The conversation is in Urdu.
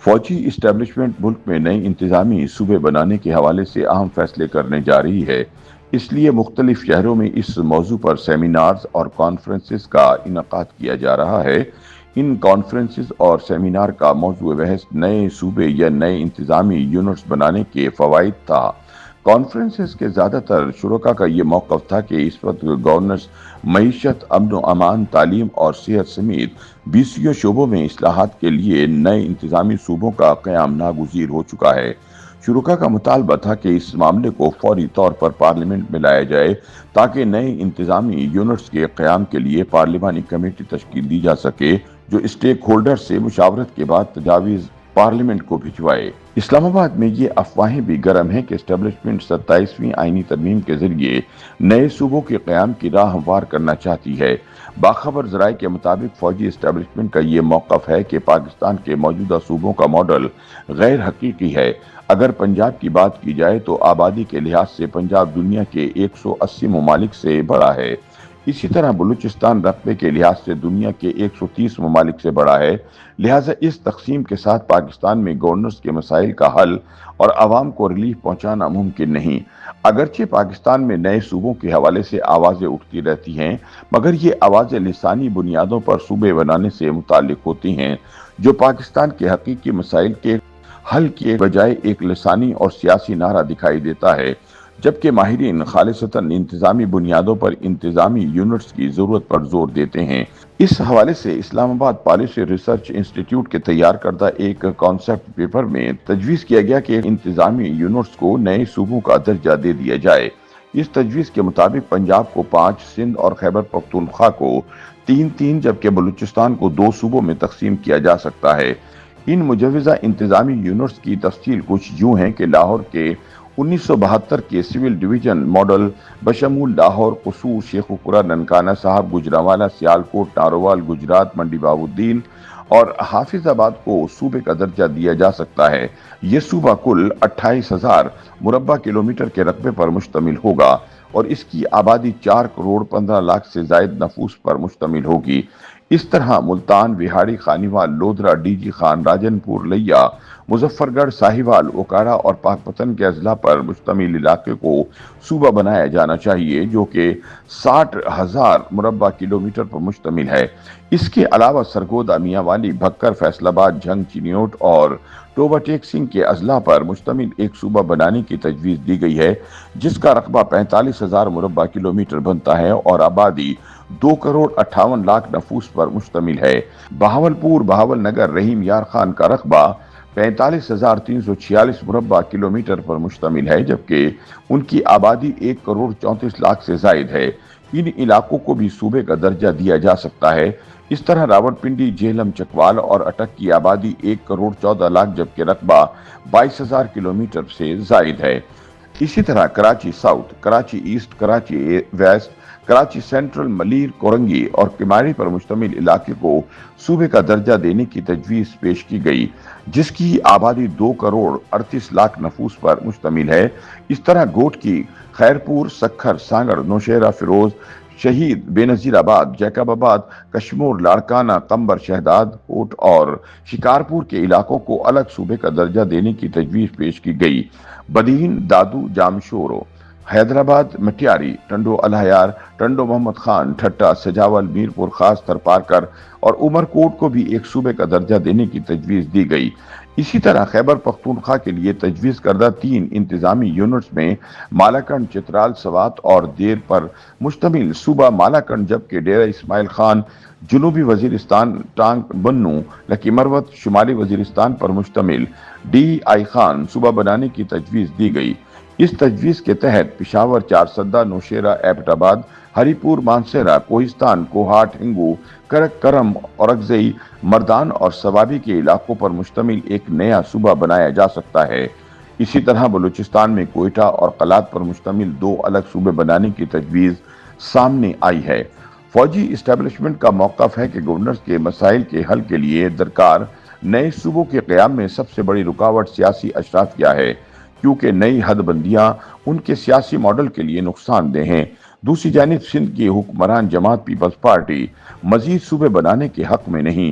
فوجی اسٹیبلشمنٹ ملک میں نئے انتظامی صوبے بنانے کے حوالے سے اہم فیصلے کرنے جا رہی ہے۔ اس لیے مختلف شہروں میں اس موضوع پر سیمینارز اور کانفرنسز کا انعقاد کیا جا رہا ہے۔ ان کانفرنسز اور سیمینار کا موضوع بحث نئے صوبے یا نئے انتظامی یونٹس بنانے کے فوائد تھا۔ کانفرنسز کے زیادہ تر شرکاء کا یہ موقف تھا کہ اس وقت گورننس، معیشت، امن و امان، تعلیم اور صحت سمیت 20 شعبوں میں اصلاحات کے لیے نئے انتظامی صوبوں کا قیام ناگزیر ہو چکا ہے۔ شرکاء کا مطالبہ تھا کہ اس معاملے کو فوری طور پر پارلیمنٹ میں لایا جائے تاکہ نئے انتظامی یونٹس کے قیام کے لیے پارلیمانی کمیٹی تشکیل دی جا سکے جو اسٹیک ہولڈر سے مشاورت کے بعد تجاویز پارلیمنٹ کو بھجوائے۔ اسلام آباد میں یہ افواہیں بھی گرم ہیں کہ اسٹیبلشمنٹ 27ویں آئینی ترمیم کے ذریعے نئے صوبوں کے قیام کی راہ ہموار کرنا چاہتی ہے۔ باخبر ذرائع کے مطابق فوجی اسٹیبلشمنٹ کا یہ موقف ہے کہ پاکستان کے موجودہ صوبوں کا ماڈل غیر حقیقی ہے۔ اگر پنجاب کی بات کی جائے تو آبادی کے لحاظ سے پنجاب دنیا کے 180 ممالک سے بڑا ہے۔ اسی طرح بلوچستان رقبے کے لحاظ سے دنیا کے 130 ممالک سے بڑا ہے۔ لہٰذا اس تقسیم کے ساتھ پاکستان میں گورننس کے مسائل کا حل اور عوام کو ریلیف پہنچانا ممکن نہیں۔ اگرچہ پاکستان میں نئے صوبوں کے حوالے سے آوازیں اٹھتی رہتی ہیں، مگر یہ آوازیں لسانی بنیادوں پر صوبے بنانے سے متعلق ہوتی ہیں، جو پاکستان کے حقیقی مسائل کے حل کے بجائے ایک لسانی اور سیاسی نعرہ دکھائی دیتا ہے، جبکہ ماہرین خالصتاً انتظامی بنیادوں پر انتظامی یونٹس کی ضرورت پر زور دیتے ہیں۔ اس حوالے سے اسلام آباد پالیسی ریسرچ انسٹی ٹیوٹ کے تیار کردہ ایک کانسیپٹ پیپر میں تجویز کیا گیا کہ انتظامی یونٹس کو نئے صوبوں کا درجہ دے دیا جائے۔ اس تجویز کے مطابق پنجاب کو 5، سندھ اور خیبر پختونخوا کو 3 جبکہ بلوچستان کو 2 صوبوں میں تقسیم کیا جا سکتا ہے۔ ان مجوزہ انتظامی یونٹس کی تفصیل کچھ یوں ہے کہ لاہور کے 1972 کے سول ڈویژن ماڈل بشمول لاہور، قصور، شیخوپورہ، ننکانہ صاحب، گجرانوالہ، سیالکوٹ، نارووال، گجرات، منڈی بہاؤالدین اور حافظ آباد کو صوبے کا درجہ دیا جا سکتا ہے۔ یہ صوبہ کل 28,000 مربع کلومیٹر کے رقبے پر مشتمل ہوگا اور اس کی آبادی 4 کروڑ 15 لاکھ سے زائد نفوس پر مشتمل ہوگی۔ اس طرح ملتان، وہاڑی، خانیوال، لودھرا، ڈی جی خان، راجن پور، لیا، مظفر گڑھ، ساہیوال، اوکارا اور پاکپتن کے اضلاع پر مشتمل علاقے کو صوبہ بنایا جانا چاہیے، جو کہ 60,000 مربع کلومیٹر پر مشتمل ہے۔ اس کے علاوہ سرگودا، میاں والی، بھکر، فیصل آباد، جھنگ، چنیوٹ اور ٹوبہ ٹیک سنگھ کے اضلاع پر مشتمل ایک صوبہ بنانے کی تجویز دی گئی ہے، جس کا رقبہ 45,000 مربع کلومیٹر بنتا ہے اور آبادی 2 کروڑ 58 لاکھ نفوس پر مشتمل ہے۔ بہاولپور، بہاول نگر، رحیم یار خان کا رقبہ 45,346 مربع کلومیٹر پر مشتمل ہے، جبکہ ان کی آبادی 1 کروڑ 34 لاکھ سے زائد ہے۔ ان علاقوں کو بھی صوبے کا درجہ دیا جا سکتا ہے۔ اس طرح راولپنڈی، جہلم، چکوال اور اٹک کی آبادی 1 کروڑ 14 لاکھ جبکہ رقبہ 22,000 کلومیٹر سے زائد ہے۔ اسی طرح Karachi south, Karachi east, Karachi west, Karachi central, Malir, Korangi اور کماری پر مشتمل علاقے کو صوبے کا درجہ دینے کی تجویز پیش کی گئی، جس کی آبادی 2 کروڑ 38 لاکھ نفوس پر مشتمل ہے۔ اس طرح گوٹ کی خیرپور، سکھر، سانگڑ، نوشہرہ، فیروز، شہید، بے نظیر آباد، جیکب آباد، کشمور، لاڑکانہ، قمبر، شہداد کوٹ اور شکارپور کے علاقوں کو الگ صوبے کا درجہ دینے کی تجویز پیش کی گئی۔ بدین، دادو، جامشورو، حیدرآباد، مٹیاری، ٹنڈو الہیار، ٹنڈو محمد خان، ٹھٹہ، سجاول، میرپور خاص، تھرپارکر اور عمر کوٹ کو بھی ایک صوبے کا درجہ دینے کی تجویز دی گئی۔ اسی طرح خیبر پختونخوا کے لیے تجویز کردہ 3 انتظامی یونٹس میں مالاکنڈ، چترال، سوات اور دیر پر مشتمل صوبہ مالاکنڈ، جبکہ ڈیرہ اسماعیل خان، جنوبی وزیرستان، ٹانک بنو، لکی مروت، شمالی وزیرستان پر مشتمل ڈی آئی خان صوبہ بنانے کی تجویز دی گئی۔ اس تجویز کے تحت پشاور، چارسدہ، نوشہرہ، ایبٹ آباد، ہری پور، مانسہرہ، کوہستان، کوہاٹ، ہنگو، کرک، کرم، اورکزئی، مردان اور سوابی کے علاقوں پر مشتمل ایک نیا صوبہ بنایا جا سکتا ہے۔ اسی طرح بلوچستان میں کوئٹہ اور قلات پر مشتمل 2 الگ صوبے بنانے کی تجویز سامنے آئی ہے۔ فوجی اسٹیبلشمنٹ کا موقف ہے کہ گورنرز کے مسائل کے حل کے لیے درکار نئے صوبوں کے قیام میں سب سے بڑی رکاوٹ سیاسی اشرافیہ ہے، کیونکہ نئی حد بندیاں ان کے سیاسی ماڈل کے لیے نقصان دہ ہیں۔ دوسری جانب سندھ کی حکمران جماعت پیپلز پارٹی مزید صوبے بنانے کے حق میں نہیں۔